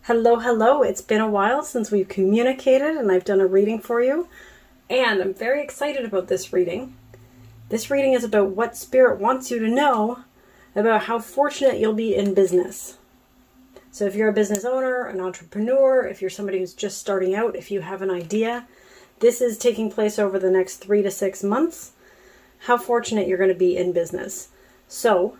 Hello, hello. It's been a while since we've communicated and I've done a reading for you. And I'm very excited about this reading. This reading is about what Spirit wants you to know about how fortunate you'll be in business. So if you're a business owner, an entrepreneur, if you're somebody who's just starting out, if you have an idea, this is taking place over the next 3 to 6 months. How fortunate you're going to be in business. So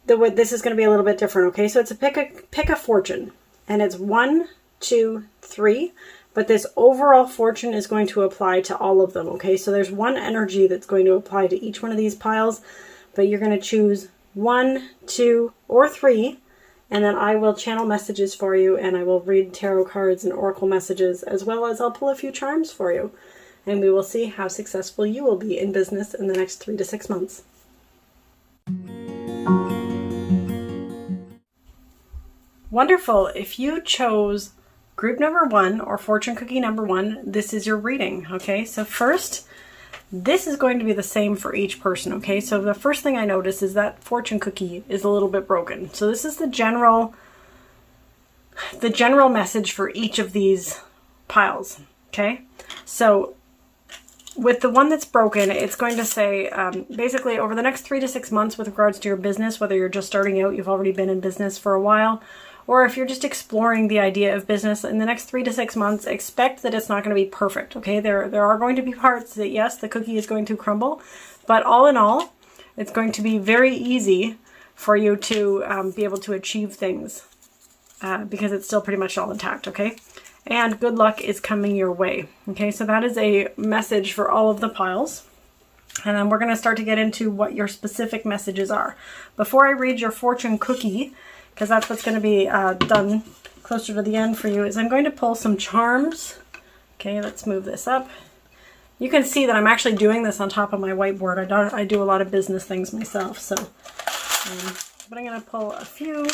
this is going to be a little bit different, okay? So it's a pick a fortune, and it's 1, 2, 3, but this overall fortune is going to apply to all of them, okay? So there's one energy that's going to apply to each one of these piles, but you're going to choose 1, 2, or 3, and then I will channel messages for you, and I will read tarot cards and oracle messages, as well as I'll pull a few charms for you, and we will see how successful you will be in business in the next 3 to 6 months. Wonderful. If you chose group number 1 or fortune cookie number 1, this is your reading. Okay, so first, this is going to be the same for each person. Okay, so the first thing I notice is that fortune cookie is a little bit broken. So this is the general message for each of these piles. Okay, so with the one that's broken, it's going to say basically over the next 3 to 6 months with regards to your business, whether you're just starting out, you've already been in business for a while, or if you're just exploring the idea of business in the next 3 to 6 months, expect that it's not going to be perfect. Okay, there are going to be parts that, yes, the cookie is going to crumble, but all in all, it's going to be very easy for you to be able to achieve things because it's still pretty much all intact. Okay, and good luck is coming your way. Okay, so that is a message for all of the piles. And then we're going to start to get into what your specific messages are. Before I read your fortune cookie, because that's what's going to be done closer to the end for you, is I'm going to pull some charms. Okay, let's move this up. You can see that I'm actually doing this on top of my whiteboard. I do a lot of business things myself, so but I'm going to pull a few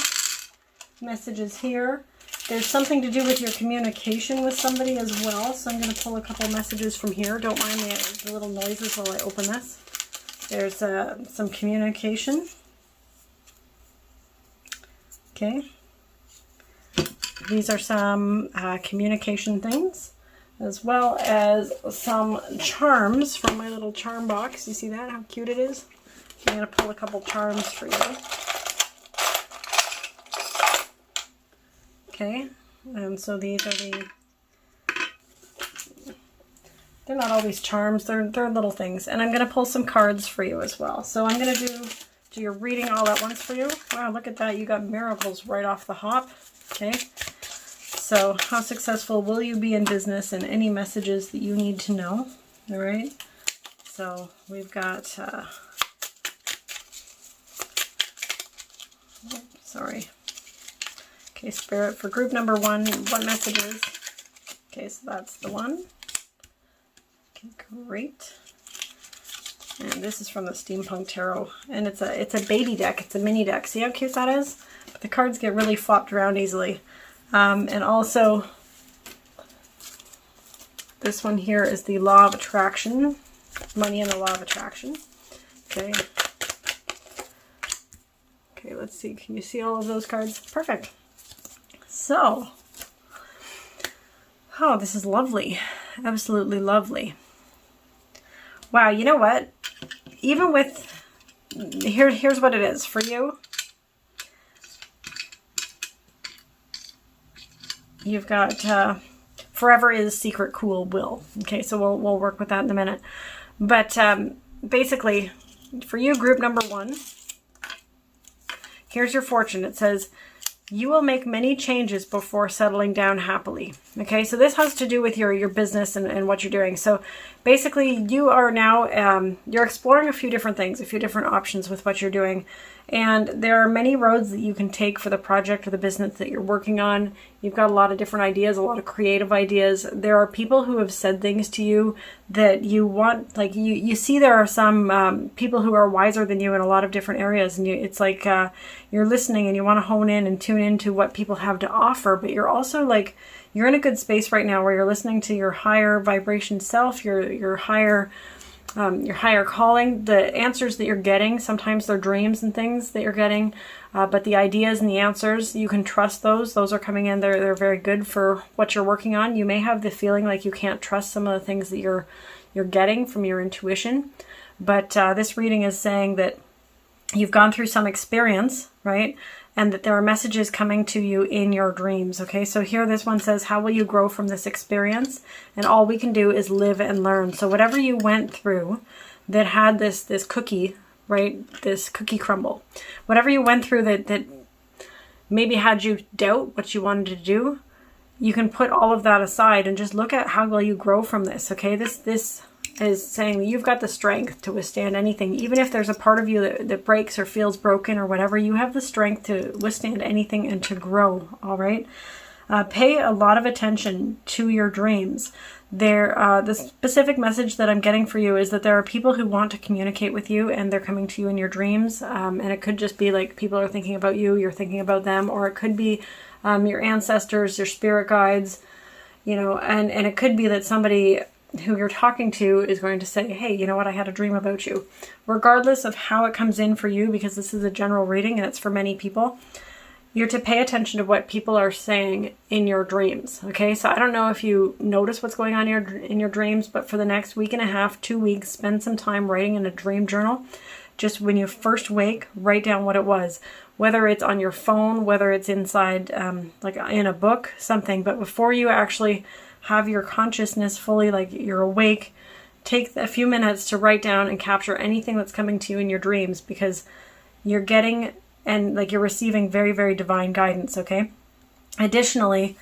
messages here. There's something to do with your communication with somebody as well, so I'm going to pull a couple messages from here. Don't mind the little noises while I open this. There's some communication. Okay, these are some communication things, as well as some charms from my little charm box. You see that, how cute it is? I'm going to pull a couple charms for you. Okay, and so these are they're not always charms, they're little things. And I'm going to pull some cards for you as well. So I'm going to do your reading all at once for you. Wow, look at that. You got miracles right off the hop. Okay. So how successful will you be in business, and any messages that you need to know? All right. So we've got, sorry. Okay, Spirit, for group number 1, what messages? Okay, so that's the one. Okay, great. And this is from the Steampunk Tarot, and it's a baby deck. It's a mini deck. See how cute that is? But the cards get really flopped around easily. And also, this one here is the Law of Attraction, money and the Law of Attraction. Okay. Okay, let's see. Can you see all of those cards? Perfect. So, oh, this is lovely. Absolutely lovely. Wow, you know what? Even with, here's what it is for you. You've got forever is secret cool will. Okay, so we'll work with that in a minute. But basically, for you, group number 1, here's your fortune. It says, you will make many changes before settling down happily. Okay, so this has to do with your business and what you're doing. So basically, you are now, you're exploring a few different things, a few different options with what you're doing. And there are many roads that you can take for the project or the business that you're working on. You've got a lot of different ideas, a lot of creative ideas. There are people who have said things to you that you want, like you see there are some people who are wiser than you in a lot of different areas. And it's like you're listening and you want to hone in and tune into what people have to offer. But you're also like, you're in a good space right now where you're listening to your higher vibration self, your higher your higher calling, the answers that you're getting, sometimes they're dreams and things that you're getting, but the ideas and the answers, you can trust those. Those are coming in. They're very good for what you're working on. You may have the feeling like you can't trust some of the things that you're getting from your intuition, but this reading is saying that you've gone through some experience, right? And that there are messages coming to you in your dreams, okay? So here this one says, how will you grow from this experience? And all we can do is live and learn. So whatever you went through that had this cookie, right? This cookie crumble. Whatever you went through that maybe had you doubt what you wanted to do, you can put all of that aside and just look at how will you grow from this, okay? This is saying that you've got the strength to withstand anything. Even if there's a part of you that breaks or feels broken or whatever, you have the strength to withstand anything and to grow, all right? Pay a lot of attention to your dreams. The specific message that I'm getting for you is that there are people who want to communicate with you and they're coming to you in your dreams. And it could just be like people are thinking about you, you're thinking about them, or it could be your ancestors, your spirit guides, you know, and it could be that somebody who you're talking to is going to say, hey, you know what, I had a dream about you. Regardless of how it comes in for you, because this is a general reading and it's for many people, you're to pay attention to what people are saying in your dreams, okay? So I don't know if you notice what's going on in your dreams, but for the next week and a half, 2 weeks, spend some time writing in a dream journal. Just when you first wake, write down what it was. Whether it's on your phone, whether it's inside, like in a book, something. But before you actually have your consciousness fully, like you're awake, take a few minutes to write down and capture anything that's coming to you in your dreams, because you're getting and like you're receiving very, very divine guidance, okay? Additionally,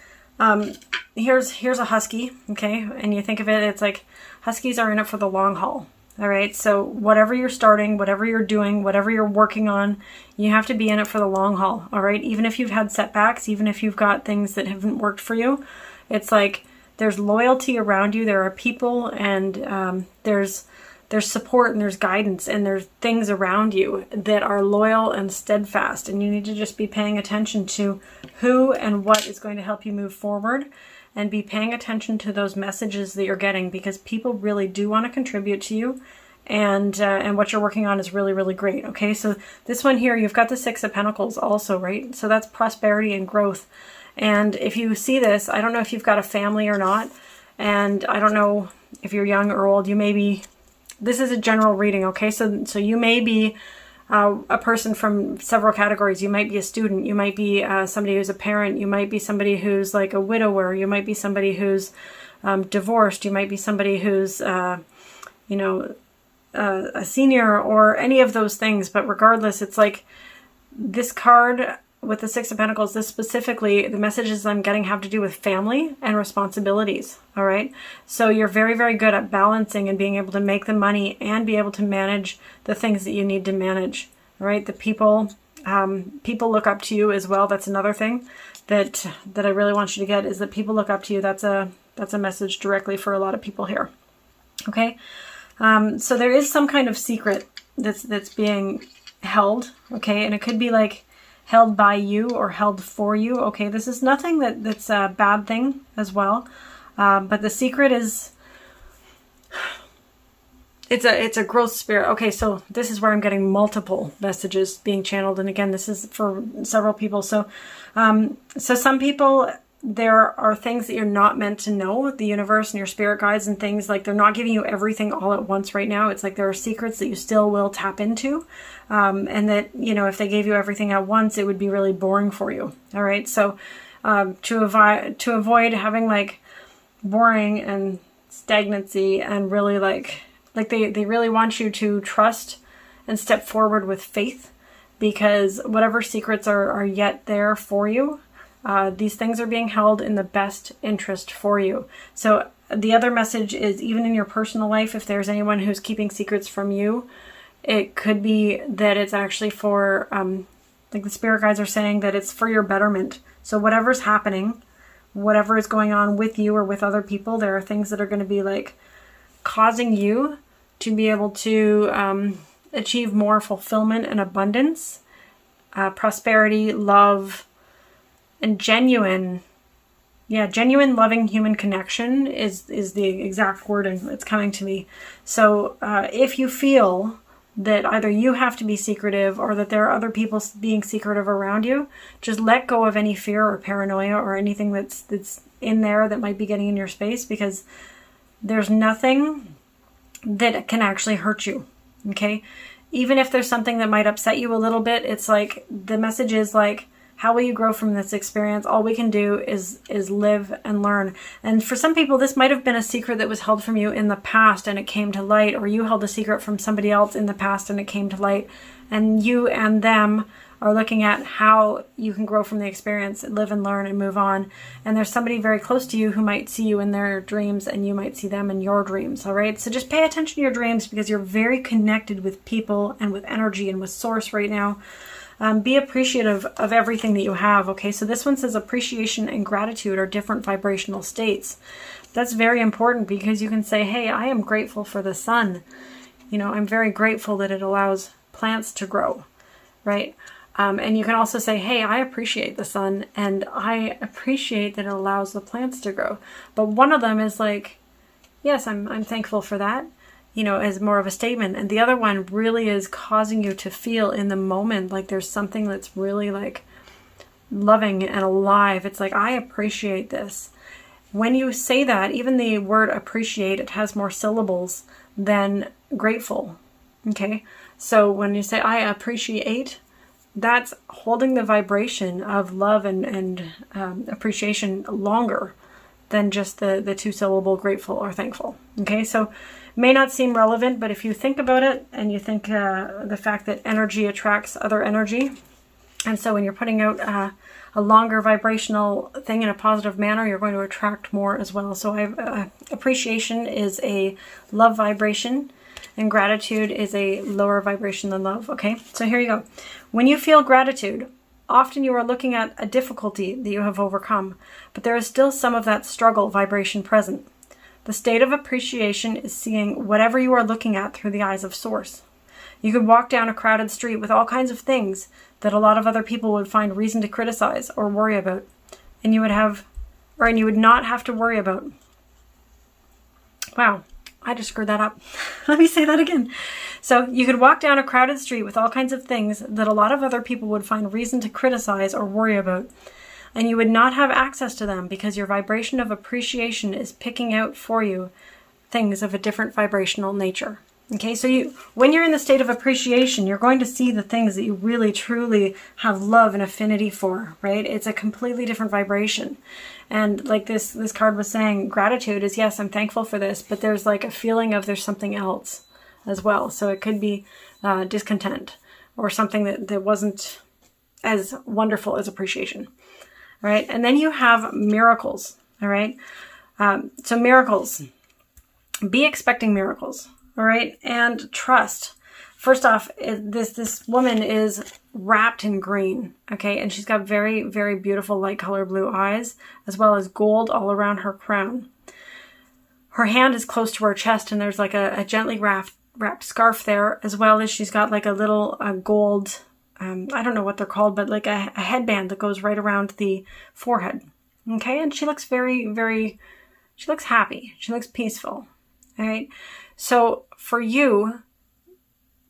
here's a husky, okay? And you think of it, it's like huskies are in it for the long haul, all right? So whatever you're starting, whatever you're doing, whatever you're working on, you have to be in it for the long haul, all right? Even if you've had setbacks, even if you've got things that haven't worked for you, it's like there's loyalty around you. There are people, and there's support, and there's guidance, and there's things around you that are loyal and steadfast. And you need to just be paying attention to who and what is going to help you move forward, and be paying attention to those messages that you're getting, because people really do want to contribute to you. And what you're working on is really, really great. Okay, so this one here, you've got the Six of Pentacles also, right? So that's prosperity and growth. And if you see this, I don't know if you've got a family or not, and I don't know if you're young or old. You may be, this is a general reading, okay? So you may be a person from several categories. You might be a student. You might be somebody who's a parent. You might be somebody who's like a widower. You might be somebody who's divorced. You might be somebody who's, a senior, or any of those things. But regardless, it's like this card with the Six of Pentacles, this specifically, the messages I'm getting have to do with family and responsibilities, all right? So you're very, very good at balancing and being able to make the money and be able to manage the things that you need to manage, all right? The people look up to you as well. That's another thing that I really want you to get, is that people look up to you. That's a message directly for a lot of people here, okay? So there is some kind of secret that's being held, okay? And it could be like held by you or held for you, okay? This is nothing that's a bad thing as well. But the secret is, it's a growth spirit. Okay, so this is where I'm getting multiple messages being channeled. And again, this is for several people. So some people, there are things that you're not meant to know. The universe and your spirit guides and things, like they're not giving you everything all at once right now. It's like there are secrets that you still will tap into. And that, if they gave you everything at once, it would be really boring for you. All right. So to avoid having like boring and stagnancy, and really like they really want you to trust and step forward with faith, because whatever secrets are yet there for you, these things are being held in the best interest for you. So the other message is, even in your personal life, if there's anyone who's keeping secrets from you, it could be that it's actually for, like the spirit guides are saying, that it's for your betterment. So whatever's happening, whatever is going on with you or with other people, there are things that are going to be like causing you to be able to achieve more fulfillment and abundance, prosperity, love, and genuine Yeah, genuine, loving human connection is the exact wording that's coming to me. So if you feel that either you have to be secretive or that there are other people being secretive around you, just let go of any fear or paranoia or anything that's in there that might be getting in your space, because there's nothing that can actually hurt you. Okay? Even if there's something that might upset you a little bit, it's like the message is like, how will you grow from this experience? All we can do is live and learn. And for some people, this might have been a secret that was held from you in the past and it came to light, or you held a secret from somebody else in the past and it came to light. And you and them are looking at how you can grow from the experience, live and learn and move on. And there's somebody very close to you who might see you in their dreams and you might see them in your dreams, all right? So just pay attention to your dreams, because you're very connected with people and with energy and with source right now. Be appreciative of everything that you have, okay? So this one says appreciation and gratitude are different vibrational states. That's very important, because you can say, hey, I am grateful for the sun. You know, I'm very grateful that it allows plants to grow, right? And you can also say, hey, I appreciate the sun and I appreciate that it allows the plants to grow. But one of them is like, yes, I'm thankful for that, you know, as more of a statement. And the other one really is causing you to feel in the moment like there's something that's really like loving and alive. It's like, I appreciate this. When you say that, even the word appreciate, it has more syllables than grateful. Okay. So when you say, I appreciate, that's holding the vibration of love and appreciation longer than just the two-syllable grateful or thankful. Okay, so may not seem relevant, but if you think about it and you think the fact that energy attracts other energy, and so when you're putting out a longer vibrational thing in a positive manner, you're going to attract more as well. So appreciation is a love vibration, and gratitude is a lower vibration than love. Okay, so here you go. When you feel gratitude, often you are looking at a difficulty that you have overcome, but there is still some of that struggle vibration present. The state of appreciation is seeing whatever you are looking at through the eyes of source. You could walk down a crowded street with all kinds of things that a lot of other people would find reason to criticize or worry about, and you would not have to worry about. Wow, I just screwed that up. Let me say that again. So you could walk down a crowded street with all kinds of things that a lot of other people would find reason to criticize or worry about, and you would not have access to them because your vibration of appreciation is picking out for you things of a different vibrational nature. Okay, so when you're in the state of appreciation, you're going to see the things that you really truly have love and affinity for, right? It's a completely different vibration. And like this card was saying, gratitude is, yes, I'm thankful for this, but there's like a feeling of there's something else as well. So it could be discontent or something that wasn't as wonderful as appreciation, right? And then you have miracles, all right? So miracles, be expecting miracles. All right, and trust. First off, this woman is wrapped in green, okay, and she's got very, very beautiful light color blue eyes, as well as gold all around her crown. Her hand is close to her chest, and there's like a gently wrapped scarf there, as well as she's got like a little gold, I don't know what they're called, but like a headband that goes right around the forehead, okay, and she looks very, very, she looks happy, she looks peaceful, all right. So for you,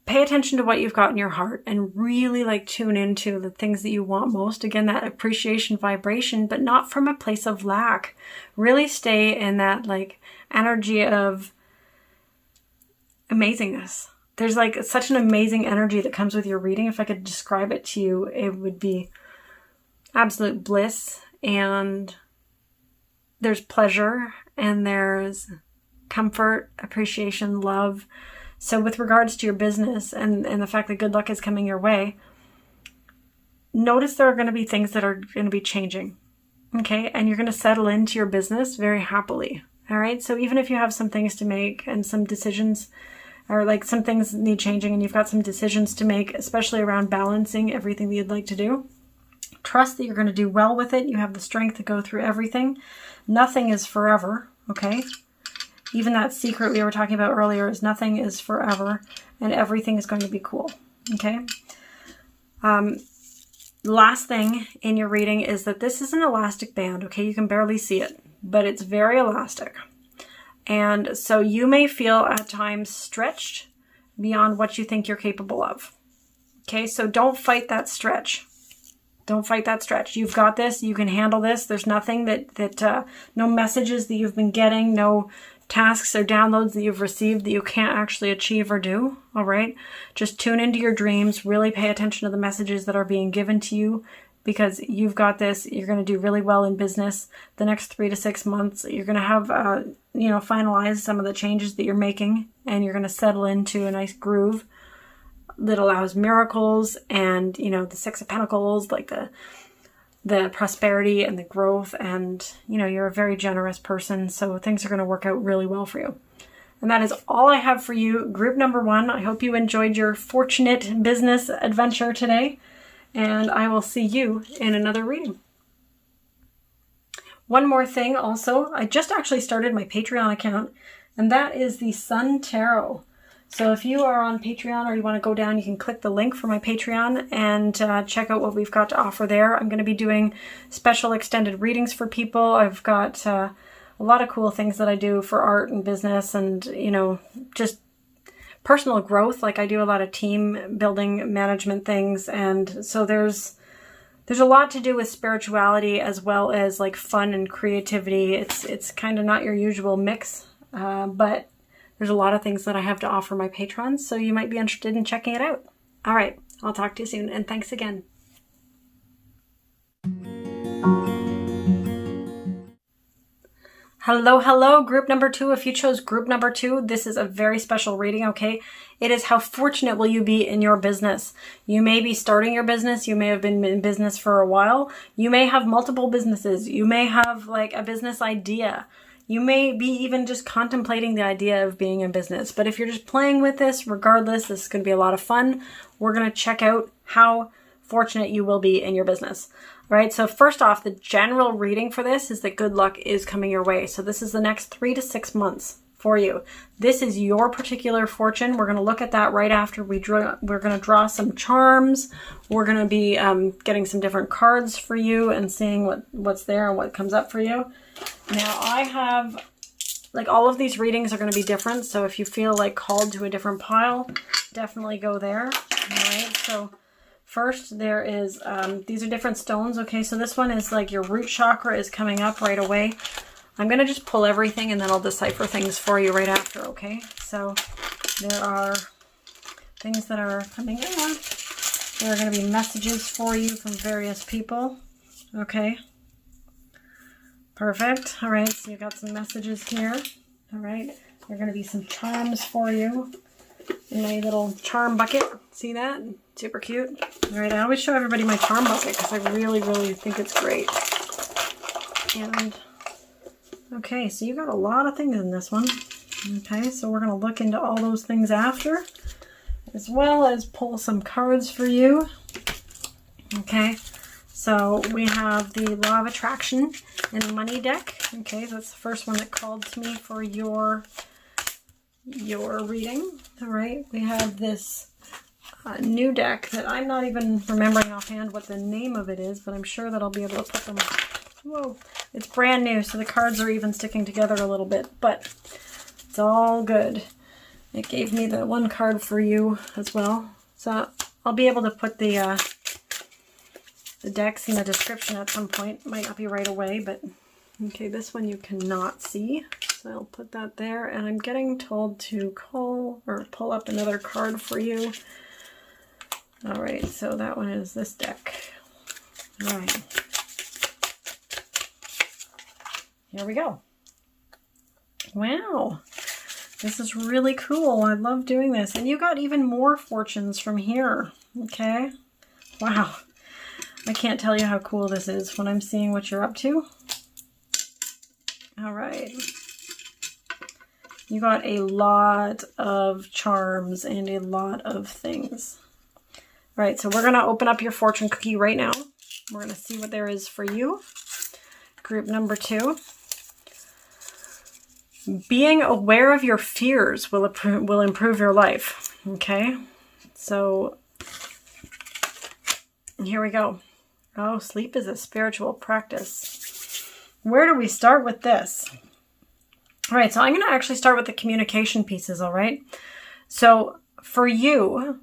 pay attention to what you've got in your heart and really like tune into the things that you want most. Again, that appreciation vibration, but not from a place of lack. Really stay in that like energy of amazingness. There's like such an amazing energy that comes with your reading. If I could describe it to you, it would be absolute bliss, and there's pleasure, and there's comfort, appreciation, love. So with regards to your business and the fact that good luck is coming your way, notice there are going to be things that are going to be changing, okay? And you're going to settle into your business very happily, all right? So even if you have some things to make and some decisions, or like some things need changing and you've got some decisions to make, especially around balancing everything that you'd like to do, trust that you're going to do well with it. You have the strength to go through everything. Nothing is forever, okay? Even that secret we were talking about earlier is nothing is forever, and everything is going to be cool, okay? The last thing in your reading is that this is an elastic band, okay? You can barely see it, but it's very elastic. And so you may feel at times stretched beyond what you think you're capable of. Okay, so don't fight that stretch. Don't fight that stretch. You've got this. You can handle this. There's nothing no messages that you've been getting, no tasks or downloads that you've received that you can't actually achieve or do. All right. Just tune into your dreams. Really pay attention to the messages that are being given to you, because you've got this. You're going to do really well in business the next 3 to 6 months. You're going to have, finalize some of the changes that you're making, and you're going to settle into a nice groove that allows miracles and, the Six of Pentacles, like the prosperity and the growth. And, you're a very generous person. So things are going to work out really well for you. And that is all I have for you, group number 1. I hope you enjoyed your fortunate business adventure today. And I will see you in another reading. One more thing also, I just actually started my Patreon account, and that is the Sun Tarot. So if you are on Patreon or you want to go down, you can click the link for my Patreon and check out what we've got to offer there. I'm going to be doing special extended readings for people. I've got a lot of cool things that I do for art and business and, just personal growth. Like I do a lot of team building management things. And so there's a lot to do with spirituality as well as like fun and creativity. It's kind of not your usual mix, but there's a lot of things that I have to offer my patrons, so you might be interested in checking it out. All right, I'll talk to you soon, and thanks again. Hello, group number 2. If you chose group number 2, this is a very special reading, okay? It is how fortunate will you be in your business. You may be starting your business. You may have been in business for a while. You may have multiple businesses. You may have like a business idea. You may be even just contemplating the idea of being in business. But if you're just playing with this, regardless, this is going to be a lot of fun. We're going to check out how fortunate you will be in your business. All right, so first off, the general reading for this is that good luck is coming your way. So this is the next 3 to 6 months for you. This is your particular fortune. We're going to look at that right after we're going to draw some charms. We're going to be getting some different cards for you and seeing what's there and what comes up for you. Now I have, like, all of these readings are going to be different. So if you feel like called to a different pile, definitely go there. All right. So first there is, these are different stones. Okay. So this one is like your root chakra is coming up right away. I'm going to just pull everything and then I'll decipher things for you right after. Okay. So there are things that are coming in. There are going to be messages for you from various people. Okay. Perfect. All right, so you've got some messages here. All right, there are going to be some charms for you in my little charm bucket. See that? Super cute. All right, I always show everybody my charm bucket because I really, really think it's great. And, okay, so you got a lot of things in this one. Okay, so we're going to look into all those things after, as well as pull some cards for you. Okay. So we have the Law of Attraction and Money deck. Okay, that's the first one that called to me for your reading. All right, we have this new deck that I'm not even remembering offhand what the name of it is, but I'm sure that I'll be able to put them. Whoa, it's brand new, so the cards are even sticking together a little bit, but it's all good. It gave me the one card for you as well, so I'll be able to put the decks in the description at some point. Might not be right away, but okay, this one you cannot see. So I'll put that there, and I'm getting told to call or pull up another card for you. All right, so that one is this deck. All right. Here we go. Wow. This is really cool. I love doing this. And you got even more fortunes from here. Okay. Wow. I can't tell you how cool this is when I'm seeing what you're up to. All right. You got a lot of charms and a lot of things. All right, so we're going to open up your fortune cookie right now. We're going to see what there is for you. Group number 2. Being aware of your fears will improve your life. Okay, so here we go. Oh, sleep is a spiritual practice. Where do we start with this? All right, so I'm going to actually start with the communication pieces, all right? So for you,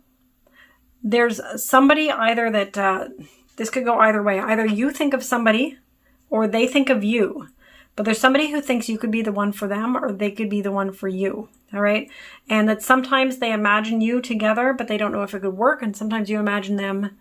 there's somebody either that, this could go either way. Either you think of somebody or they think of you. But there's somebody who thinks you could be the one for them or they could be the one for you. All right. And that sometimes they imagine you together, but they don't know if it could work. And sometimes you imagine them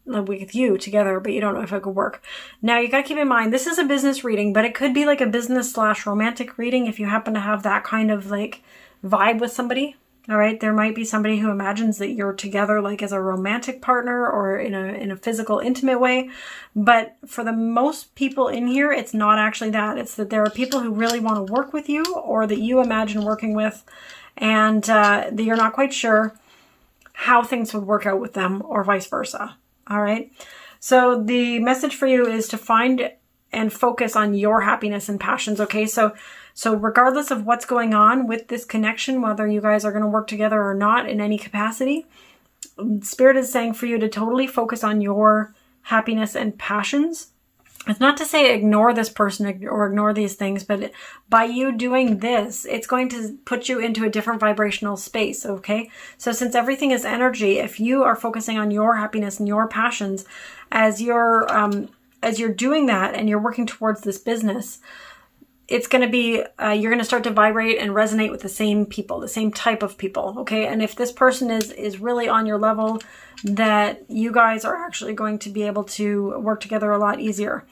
with you together, but you don't know if it could work. Now you got to keep in mind, this is a business reading, but it could be like a business / romantic reading if you happen to have that kind of like vibe with somebody. All right. There might be somebody who imagines that you're together like as a romantic partner or in a physical, intimate way. But for the most people in here, it's not actually that. It's that there are people who really want to work with you or that you imagine working with, and that you're not quite sure how things would work out with them or vice versa. All right. So the message for you is to find and focus on your happiness and passions. Okay. So regardless of what's going on with this connection, whether you guys are going to work together or not in any capacity, Spirit is saying for you to totally focus on your happiness and passions. It's not to say ignore this person or ignore these things, but by you doing this, it's going to put you into a different vibrational space, okay? So since everything is energy, if you are focusing on your happiness and your passions as you're doing that and you're working towards this business, it's going to be, you're going to start to vibrate and resonate with the same people, the same type of people, okay? And if this person is really on your level, that you guys are actually going to be able to work together a lot easier,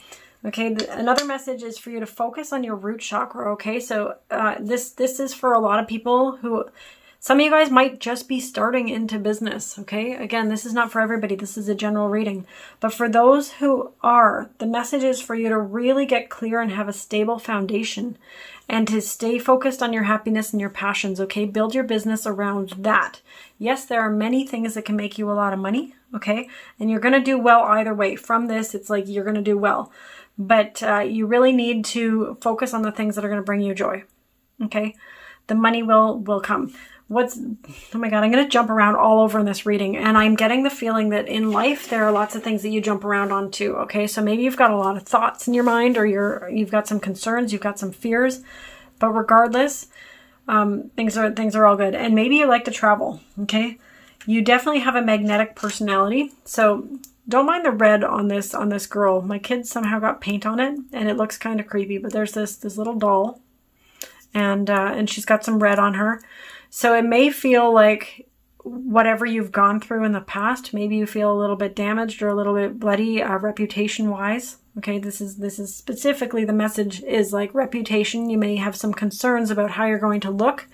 okay? Another message is for you to focus on your root chakra, okay? So this is for a lot of people who, some of you guys might just be starting into business, okay? Again, this is not for everybody. This is a general reading. But for those who are, the message is for you to really get clear and have a stable foundation and to stay focused on your happiness and your passions, okay? Build your business around that. Yes, there are many things that can make you a lot of money, okay? And you're going to do well either way. From this, it's like you're going to do well. But you really need to focus on the things that are going to bring you joy, okay? The money will come. Oh my God, I'm going to jump around all over in this reading. And I'm getting the feeling that in life, there are lots of things that you jump around on too. Okay. So maybe you've got a lot of thoughts in your mind or you've got some concerns, you've got some fears, but regardless, things are all good. And maybe you like to travel. Okay. You definitely have a magnetic personality. So don't mind the red on this girl. My kids somehow got paint on it and it looks kind of creepy, but there's this little doll and she's got some red on her. So it may feel like whatever you've gone through in the past, maybe you feel a little bit damaged or a little bit bloody reputation-wise. Okay, this is specifically the message is like reputation. You may have some concerns about how you're going to look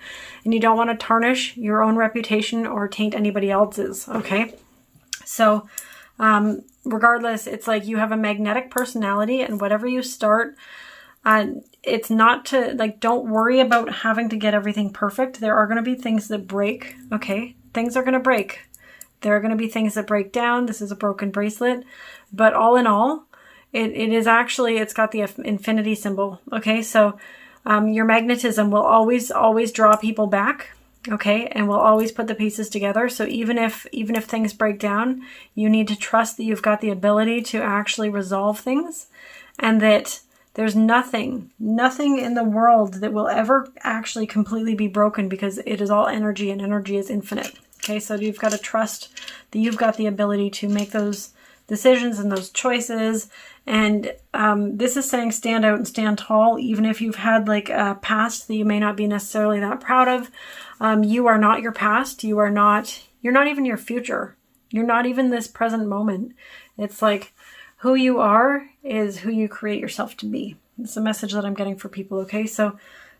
and you don't want to tarnish your own reputation or taint anybody else's. Okay, so regardless, it's like you have a magnetic personality and whatever you start, it's not to, like, don't worry about having to get everything perfect. There are going to be things that break, okay? Things are going to break. There are going to be things that break down. This is a broken bracelet. But all in all, it is actually, it's got the infinity symbol, okay? So your magnetism will always draw people back, okay? And will always put the pieces together. So even if things break down, you need to trust that you've got the ability to actually resolve things and that there's nothing in the world that will ever actually completely be broken because it is all energy and energy is infinite. Okay, so you've got to trust that you've got the ability to make those decisions and those choices. And this is saying stand out and stand tall, even if you've had like a past that you may not be necessarily that proud of. You are not your past. You're not even your future. You're not even this present moment. It's like, who you are is who you create yourself to be. It's a message that I'm getting for people, okay? So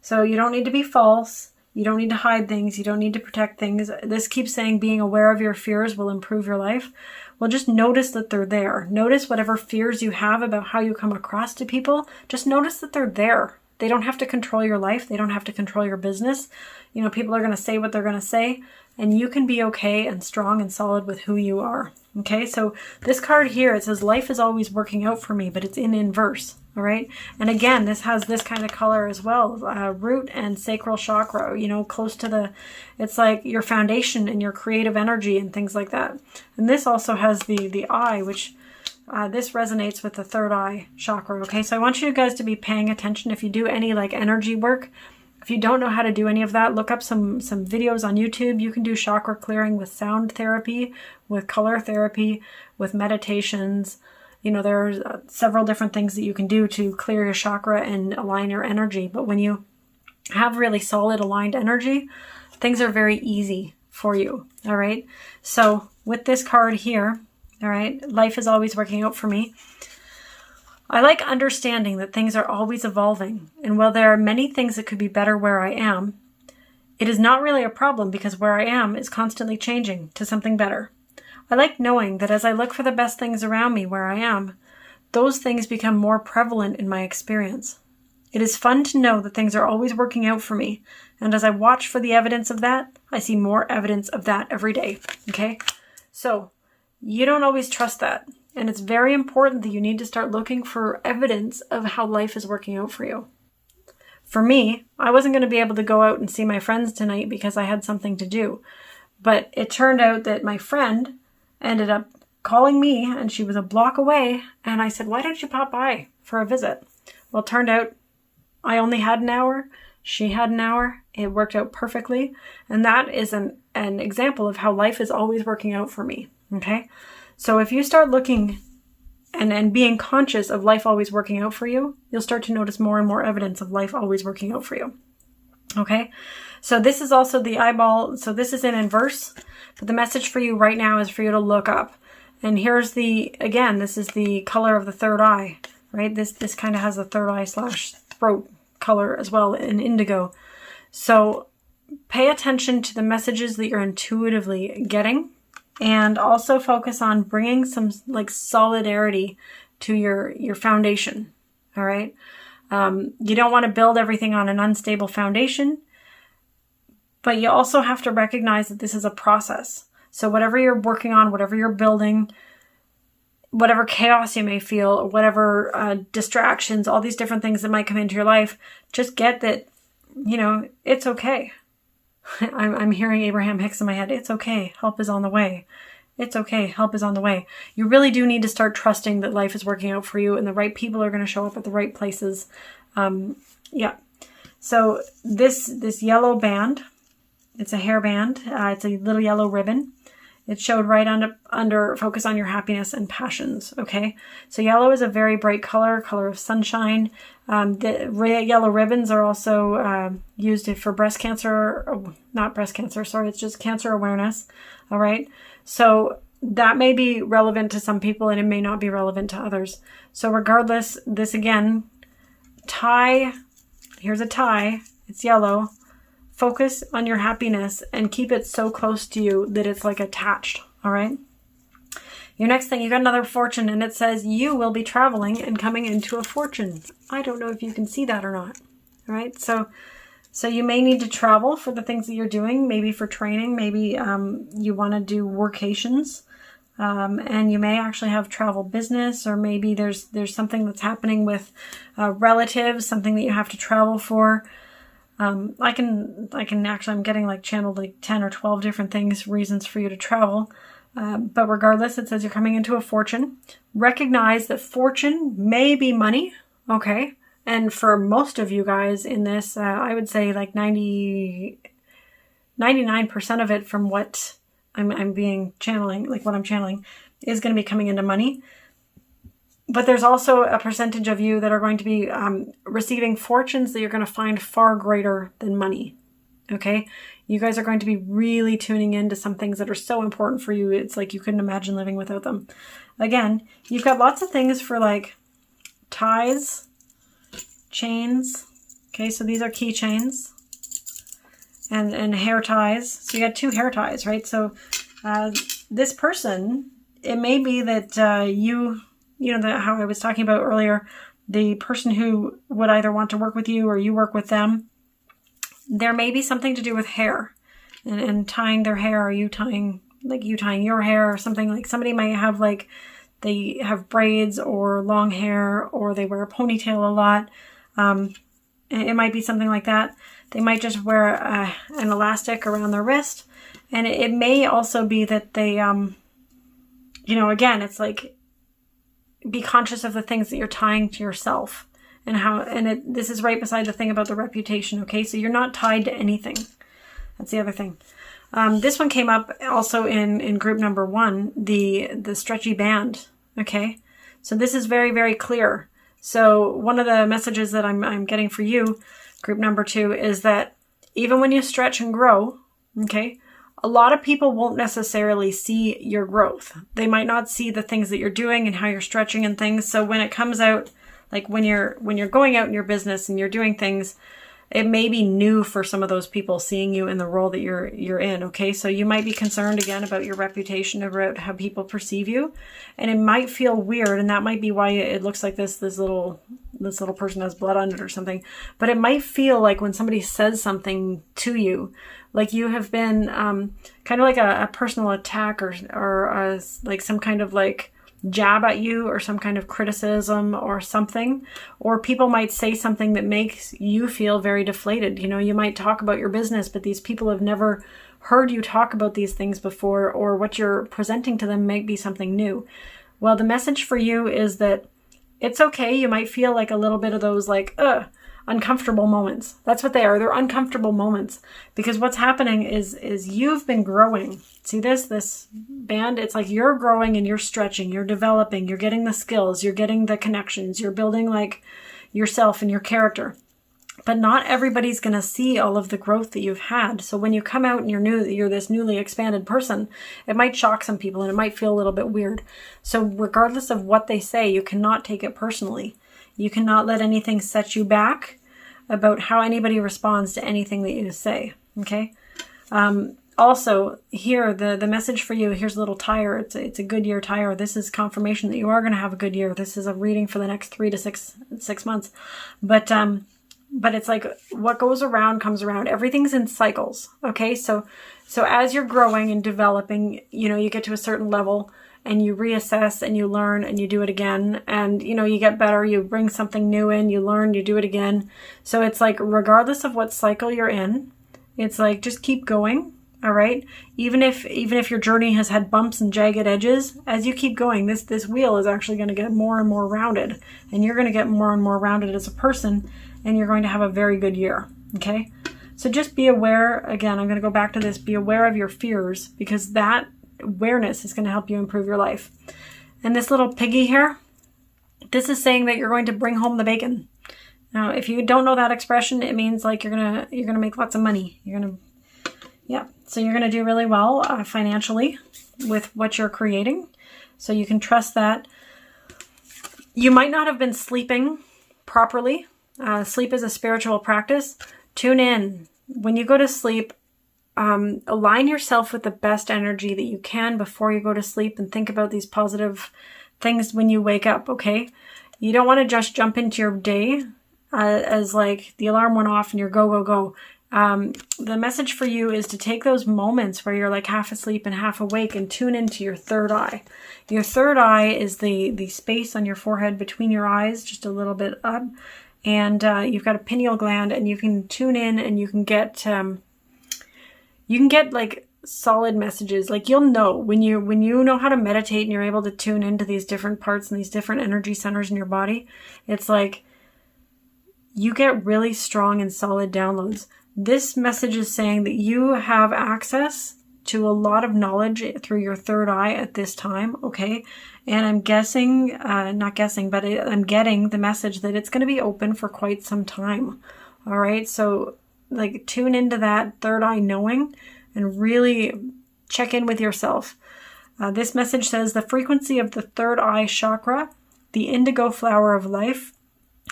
you don't need to be false. You don't need to hide things. You don't need to protect things. This keeps saying being aware of your fears will improve your life. Well, just notice that they're there. Notice whatever fears you have about how you come across to people. Just notice that they're there. They don't have to control your life. They don't have to control your business. You know, people are going to say what they're going to say, and you can be okay and strong and solid with who you are. Okay, so this card here, it says life is always working out for me, but it's in inverse. All right. And again, this has this kind of color as well, root and sacral chakra, you know, close to it's like your foundation and your creative energy and things like that. And this also has the eye, which this resonates with the third eye chakra, okay? So I want you guys to be paying attention. If you do any like energy work, if you don't know how to do any of that, look up some videos on YouTube. You can do chakra clearing with sound therapy, with color therapy, with meditations. You know, there are several different things that you can do to clear your chakra and align your energy. But when you have really solid aligned energy, things are very easy for you, all right? So with this card here, all right, life is always working out for me. I like understanding that things are always evolving. And while there are many things that could be better where I am, it is not really a problem because where I am is constantly changing to something better. I like knowing that as I look for the best things around me where I am, those things become more prevalent in my experience. It is fun to know that things are always working out for me. And as I watch for the evidence of that, I see more evidence of that every day. Okay? So you don't always trust that. And it's very important that you need to start looking for evidence of how life is working out for you. For me, I wasn't going to be able to go out and see my friends tonight because I had something to do. But it turned out that my friend ended up calling me, and she was a block away. And I said, why don't you pop by for a visit? Well, it turned out I only had an hour. She had an hour. It worked out perfectly. And that is an example of how life is always working out for me. Okay? So if you start looking and being conscious of life always working out for you, you'll start to notice more and more evidence of life always working out for you. Okay? So this is also the eyeball. So this is in inverse. But the message for you right now is for you to look up. And here's this is the color of the third eye, right? This kind of has the third eye / throat color as well in indigo. So pay attention to the messages that you're intuitively getting, and also focus on bringing some like solidarity to your foundation. All right. You don't want to build everything on an unstable foundation, but you also have to recognize that this is a process. So whatever you're working on, whatever you're building, whatever chaos you may feel, whatever distractions, all these different things that might come into your life, just get that, you know, it's okay. I'm hearing Abraham Hicks in my head. It's okay. Help is on the way. It's okay. Help is on the way. You really do need to start trusting that life is working out for you and the right people are going to show up at the right places. Yeah. So this yellow band, it's a hairband. It's a little yellow ribbon. It showed right under focus on your happiness and passions. Okay. So yellow is a very bright color of sunshine. The yellow ribbons are also used for breast cancer, not breast cancer, sorry, it's just cancer awareness. All right. So that may be relevant to some people and it may not be relevant to others. So regardless, this again, tie, here's a tie, it's yellow. Focus on your happiness and keep it so close to you that it's like attached. All right. Your next thing, you got another fortune, and it says you will be traveling and coming into a fortune. I don't know if you can see that or not. All right. So you may need to travel for the things that you're doing, maybe for training, maybe you want to do workations, and you may actually have travel business, or maybe there's something that's happening with relatives, something that you have to travel for. I'm getting like channeled like 10 or 12 different things, reasons for you to travel. But regardless, it says you're coming into a fortune. Recognize that fortune may be money. Okay. And for most of you guys in this, I would say like 99% of it from what I'm channeling is going to be coming into money. But there's also a percentage of you that are going to be receiving fortunes that you're going to find far greater than money. Okay? You guys are going to be really tuning into some things that are so important for you. It's like you couldn't imagine living without them. Again, you've got lots of things for like ties, chains. Okay, so these are keychains and hair ties. So you got 2 hair ties, right? So this person, it may be that how I was talking about earlier, the person who would either want to work with you or you work with them, there may be something to do with hair and tying their hair, or you tying your hair, or something. Like somebody might have like, they have braids or long hair, or they wear a ponytail a lot. It might be something like that. They might just wear an elastic around their wrist. And it may also be that they, again, it's like, be conscious of the things that you're tying to yourself and how, this is right beside the thing about the reputation. Okay. So you're not tied to anything. That's the other thing. This one came up also in group number 1, the stretchy band. Okay. So this is very, very clear. So one of the messages that I'm getting for you, group number 2, is that even when you stretch and grow, okay, a lot of people won't necessarily see your growth. They might not see the things that you're doing and how you're stretching and things. So when it comes out, like when you're going out in your business and you're doing things, it may be new for some of those people seeing you in the role that you're in. Okay. So you might be concerned again about your reputation, about how people perceive you, and it might feel weird. And that might be why it looks like this little person has blood on it or something, but it might feel like when somebody says something to you, like you have been, kind of like a personal attack or like some kind of like jab at you or some kind of criticism or something, or people might say something that makes you feel very deflated. You know, you might talk about your business, but these people have never heard you talk about these things before, or what you're presenting to them might be something new. Well, the message for you is that it's okay. You might feel like a little bit of those like, uncomfortable moments. That's what they are. They're uncomfortable moments, because what's happening is you've been growing. See this band? It's like you're growing and you're stretching, you're developing, you're getting the skills, you're getting the connections, you're building like yourself and your character. But not everybody's going to see all of the growth that you've had. So when you come out and you're this newly expanded person, it might shock some people and it might feel a little bit weird. So regardless of what they say, you cannot take it personally. You cannot let anything set you back about how anybody responds to anything that you say. Okay. Also here, the message for you, here's a little tire. It's a Goodyear tire. This is confirmation that you are going to have a good year. This is a reading for the next 3 to 6 months. But it's like what goes around comes around. Everything's in cycles. Okay. So as you're growing and developing, you know, you get to a certain level and you reassess and you learn and you do it again. And, you know, you get better, you bring something new in, you learn, you do it again. So it's like, regardless of what cycle you're in, it's like, just keep going. All right. Even if your journey has had bumps and jagged edges, as you keep going, this wheel is actually going to get more and more rounded, and you're going to get more and more rounded as a person, and you're going to have a very good year. Okay. So just be aware. Again, I'm going to go back to this. Be aware of your fears, because that awareness is going to help you improve your life. And this little piggy here, this is saying that you're going to bring home the bacon. Now, if you don't know that expression, it means like you're gonna make lots of money. So you're gonna do really well financially with what you're creating. So you can trust that. You might not have been sleeping properly. Sleep is a spiritual practice. Tune in when you go to sleep. Align yourself with the best energy that you can before you go to sleep, and think about these positive things when you wake up. Okay. You don't want to just jump into your day as like the alarm went off and you're go. The message for you is to take those moments where you're like half asleep and half awake and tune into your third eye. Your third eye is the space on your forehead between your eyes, just a little bit up. And you've got a pineal gland, and you can tune in and you can get like solid messages. Like you'll know when you know how to meditate and you're able to tune into these different parts and these different energy centers in your body. It's like you get really strong and solid downloads. This message is saying that you have access to a lot of knowledge through your third eye at this time. Okay. And I'm guessing, not guessing, but I'm getting the message that it's going to be open for quite some time. All right. So like tune into that third eye knowing and really check in with yourself. This message says the frequency of the third eye chakra, the indigo flower of life,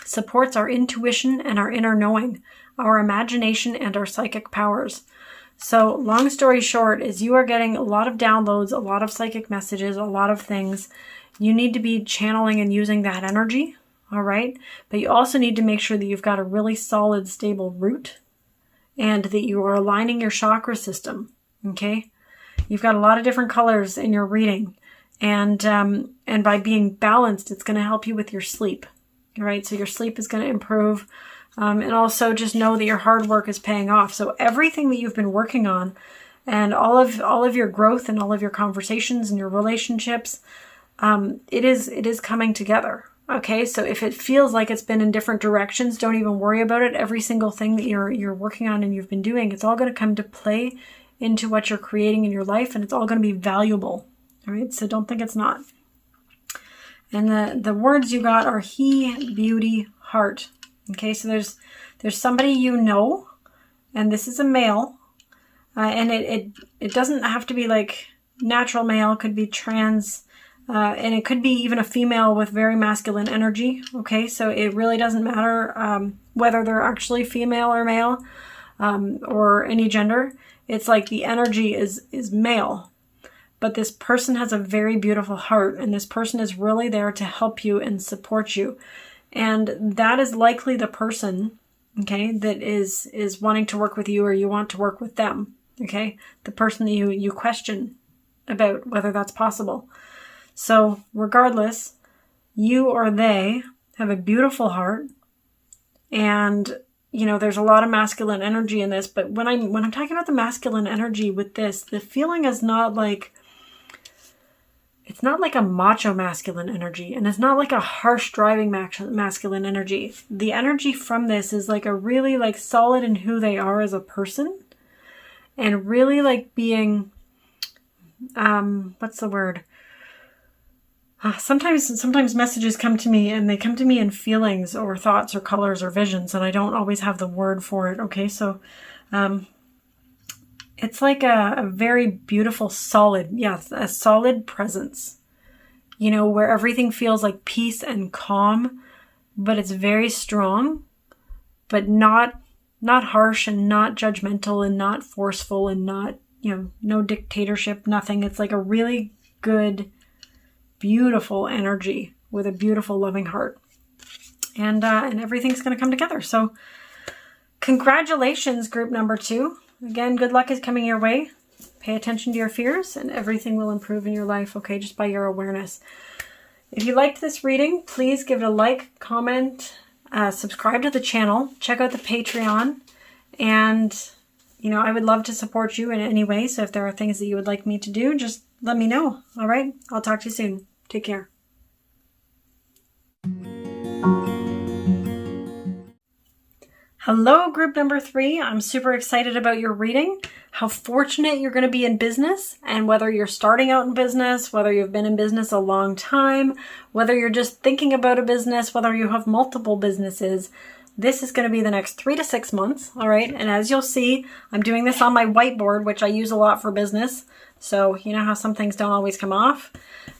supports our intuition and our inner knowing, our imagination and our psychic powers. So long story short is you are getting a lot of downloads, a lot of psychic messages, a lot of things. You need to be channeling and using that energy. All right. But you also need to make sure that you've got a really solid, stable root, and that you are aligning your chakra system. Okay. You've got a lot of different colors in your reading, and by being balanced, it's going to help you with your sleep. All right. So your sleep is going to improve. And also just know that your hard work is paying off. So everything that you've been working on, and all of your growth and all of your conversations and your relationships, it is coming together. Okay, so if it feels like it's been in different directions, don't even worry about it. Every single thing that you're working on and you've been doing, it's all going to come to play into what you're creating in your life, and it's all going to be valuable. All right, so don't think it's not. And the words you got are he, beauty, heart. Okay, so there's somebody you know, and this is a male, and it doesn't have to be like natural male. It could be trans, and it could be even a female with very masculine energy. Okay, so it really doesn't matter whether they're actually female or male, or any gender. It's like the energy is male. But this person has a very beautiful heart, and this person is really there to help you and support you. And that is likely the person, okay, that is wanting to work with you, or you want to work with them, okay? The person that you question about whether that's possible. So regardless, you or they have a beautiful heart, and you know, there's a lot of masculine energy in this, but when I'm talking about the masculine energy with this, the feeling is not like, it's not like a macho masculine energy, and it's not like a harsh driving masculine energy. The energy from this is like a really like solid in who they are as a person, and really like being, what's the word? Sometimes messages come to me, and they come to me in feelings or thoughts or colors or visions, and I don't always have the word for it. Okay, so it's like a very beautiful, solid, a solid presence, you know, where everything feels like peace and calm, but it's very strong, but not harsh and not judgmental and not forceful and not, you know, no dictatorship, nothing. It's like a really good, beautiful energy with a beautiful, loving heart. And everything's going to come together. So congratulations, group number 2. Again, good luck is coming your way. Pay attention to your fears, and everything will improve in your life, okay, just by your awareness. If you liked this reading, please give it a like, comment, subscribe to the channel, check out the Patreon, and, you know, I would love to support you in any way, so if there are things that you would like me to do, just let me know, all right? I'll talk to you soon. Take care. Hello, group number 3. I'm super excited about your reading, how fortunate you're going to be in business, and whether you're starting out in business, whether you've been in business a long time, whether you're just thinking about a business, whether you have multiple businesses, this is going to be the next 3 to 6 months, all right? And as you'll see, I'm doing this on my whiteboard, which I use a lot for business. So you know how some things don't always come off?